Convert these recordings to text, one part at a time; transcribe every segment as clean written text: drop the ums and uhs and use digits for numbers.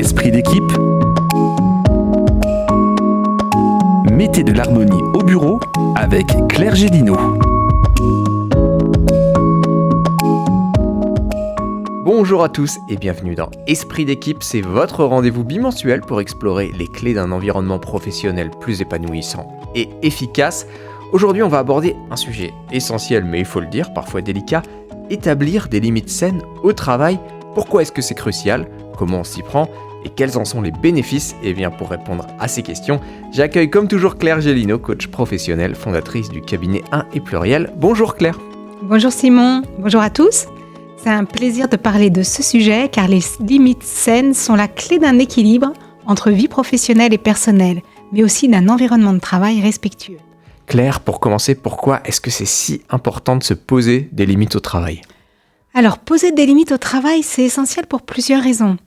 Esprit d'équipe. Mettez de l'harmonie au bureau avec Claire Gélineau. Bonjour à tous et bienvenue dans Esprit d'équipe, c'est votre rendez-vous bimensuel pour explorer les clés d'un environnement professionnel plus épanouissant et efficace. Aujourd'hui, on va aborder un sujet essentiel, mais il faut le dire, parfois délicat, établir des limites saines au travail. Pourquoi est-ce que c'est crucial ? Comment on s'y prend ? Et quels en sont les bénéfices ? Et bien pour répondre à ces questions, j'accueille comme toujours Claire Gélineau, coach professionnelle, fondatrice du cabinet 1 et Pluriel. Bonjour Claire. Bonjour Simon, bonjour à tous. C'est un plaisir de parler de ce sujet car les limites saines sont la clé d'un équilibre entre vie professionnelle et personnelle, mais aussi d'un environnement de travail respectueux. Claire, pour commencer, pourquoi est-ce que c'est si important de se poser des limites au travail ? Alors, poser des limites au travail, c'est essentiel pour plusieurs raisons.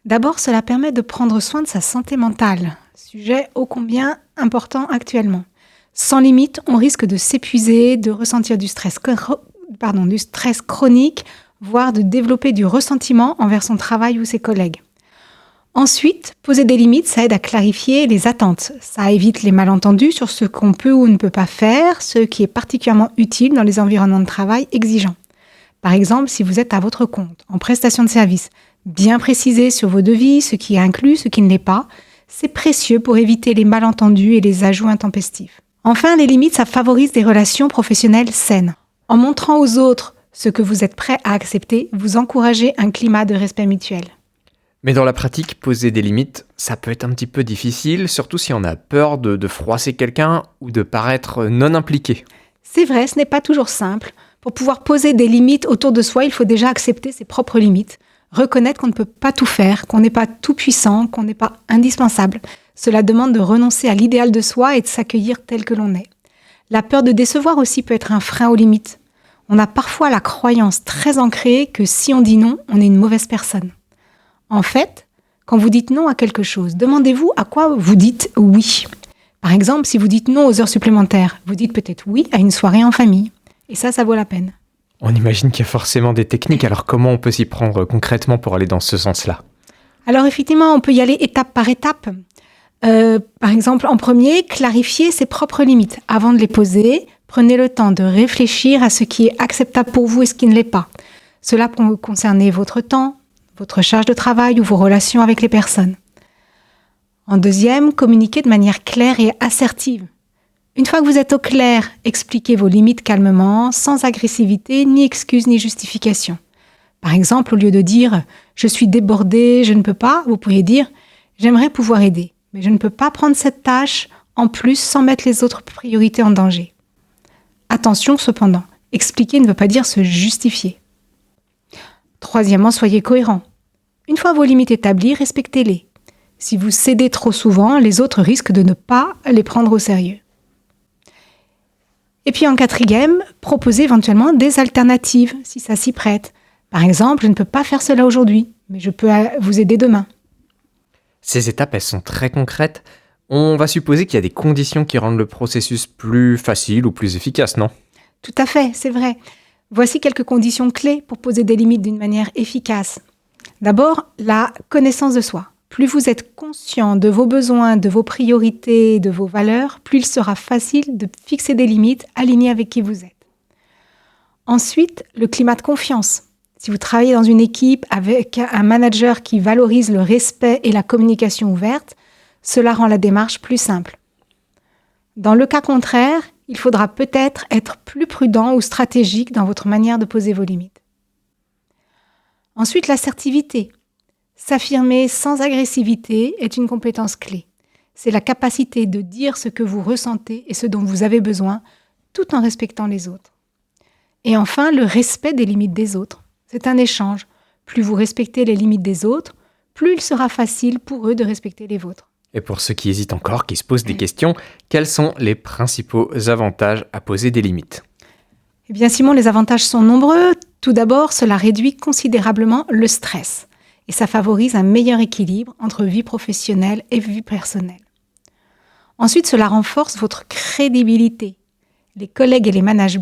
D'abord, cela permet de prendre soin de sa santé mentale, sujet ô combien important actuellement. Sans limite, on risque de s'épuiser, de ressentir du stress chronique, voire de développer du ressentiment envers son travail ou ses collègues. Ensuite, poser des limites, ça aide à clarifier les attentes. Ça évite les malentendus sur ce qu'on peut ou ne peut pas faire, ce qui est particulièrement utile dans les environnements de travail exigeants. Par exemple, si vous êtes à votre compte, en prestation de service, bien préciser sur vos devis ce qui est inclus, ce qui ne l'est pas, c'est précieux pour éviter les malentendus et les ajouts intempestifs. Enfin, les limites, ça favorise des relations professionnelles saines. En montrant aux autres ce que vous êtes prêt à accepter, vous encouragez un climat de respect mutuel. Mais dans la pratique, poser des limites, ça peut être un petit peu difficile, surtout si on a peur de froisser quelqu'un ou de paraître non impliqué. C'est vrai, ce n'est pas toujours simple. Pour pouvoir poser des limites autour de soi, il faut déjà accepter ses propres limites, reconnaître qu'on ne peut pas tout faire, qu'on n'est pas tout puissant, qu'on n'est pas indispensable. Cela demande de renoncer à l'idéal de soi et de s'accueillir tel que l'on est. La peur de décevoir aussi peut être un frein aux limites. On a parfois la croyance très ancrée que si on dit non, on est une mauvaise personne. En fait, quand vous dites non à quelque chose, demandez-vous à quoi vous dites oui. Par exemple, si vous dites non aux heures supplémentaires, vous dites peut-être oui à une soirée en famille. Et ça vaut la peine. On imagine qu'il y a forcément des techniques, alors comment on peut s'y prendre concrètement pour aller dans ce sens-là ? Alors effectivement, on peut y aller étape par étape. Par exemple, en premier, clarifier ses propres limites. Avant de les poser, prenez le temps de réfléchir à ce qui est acceptable pour vous et ce qui ne l'est pas. Cela peut concerner votre temps, votre charge de travail ou vos relations avec les personnes. En deuxième, communiquez de manière claire et assertive. Une fois que vous êtes au clair, expliquez vos limites calmement, sans agressivité, ni excuse, ni justification. Par exemple, au lieu de dire « je suis débordé, je ne peux pas », vous pourriez dire « j'aimerais pouvoir aider, mais je ne peux pas prendre cette tâche en plus sans mettre les autres priorités en danger ». Attention cependant, expliquer ne veut pas dire se justifier. Troisièmement, soyez cohérent. Une fois vos limites établies, respectez-les. Si vous cédez trop souvent, les autres risquent de ne pas les prendre au sérieux. Et puis en quatrième, proposez éventuellement des alternatives, si ça s'y prête. Par exemple, je ne peux pas faire cela aujourd'hui, mais je peux vous aider demain. Ces étapes, elles sont très concrètes. On va supposer qu'il y a des conditions qui rendent le processus plus facile ou plus efficace, non ? Tout à fait, c'est vrai. Voici quelques conditions clés pour poser des limites d'une manière efficace. D'abord, la connaissance de soi. Plus vous êtes conscient de vos besoins, de vos priorités, de vos valeurs, plus il sera facile de fixer des limites alignées avec qui vous êtes. Ensuite, le climat de confiance. Si vous travaillez dans une équipe avec un manager qui valorise le respect et la communication ouverte, cela rend la démarche plus simple. Dans le cas contraire, il faudra peut-être être plus prudent ou stratégique dans votre manière de poser vos limites. Ensuite, l'assertivité. S'affirmer sans agressivité est une compétence clé. C'est la capacité de dire ce que vous ressentez et ce dont vous avez besoin, tout en respectant les autres. Et enfin, le respect des limites des autres. C'est un échange. Plus vous respectez les limites des autres, plus il sera facile pour eux de respecter les vôtres. Et pour ceux qui hésitent encore, qui se posent des questions, quels sont les principaux avantages à poser des limites ? Eh bien Simon, les avantages sont nombreux. Tout d'abord, cela réduit considérablement le stress et ça favorise un meilleur équilibre entre vie professionnelle et vie personnelle. Ensuite, cela renforce votre crédibilité. Les collègues et les managers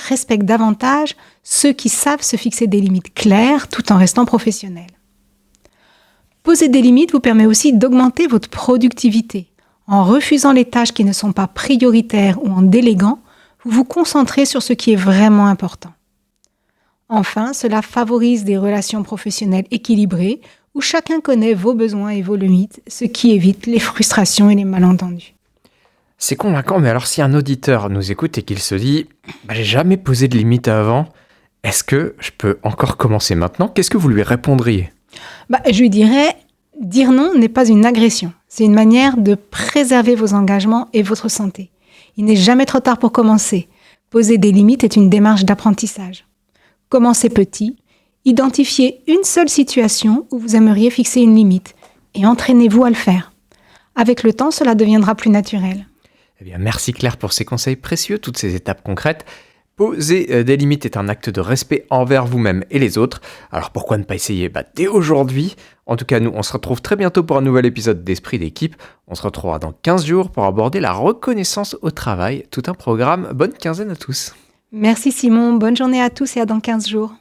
respectent davantage ceux qui savent se fixer des limites claires tout en restant professionnels. Poser des limites vous permet aussi d'augmenter votre productivité. En refusant les tâches qui ne sont pas prioritaires ou en déléguant, vous vous concentrez sur ce qui est vraiment important. Enfin, cela favorise des relations professionnelles équilibrées où chacun connaît vos besoins et vos limites, ce qui évite les frustrations et les malentendus. C'est convaincant, mais alors si un auditeur nous écoute et qu'il se dit « j'ai jamais posé de limite avant, est-ce que je peux encore commencer maintenant ?» Qu'est-ce que vous lui répondriez ? Je lui dirais, dire non n'est pas une agression. C'est une manière de préserver vos engagements et votre santé. Il n'est jamais trop tard pour commencer. Poser des limites est une démarche d'apprentissage. Commencez petit, identifiez une seule situation où vous aimeriez fixer une limite et entraînez-vous à le faire. Avec le temps, cela deviendra plus naturel. Eh bien, merci Claire pour ces conseils précieux, toutes ces étapes concrètes. Poser des limites est un acte de respect envers vous-même et les autres. Alors pourquoi ne pas essayer dès aujourd'hui ? En tout cas, nous, on se retrouve très bientôt pour un nouvel épisode d'Esprit d'équipe. On se retrouvera dans 15 jours pour aborder la reconnaissance au travail. Tout un programme. Bonne quinzaine à tous. Merci Simon, bonne journée à tous et à dans 15 jours.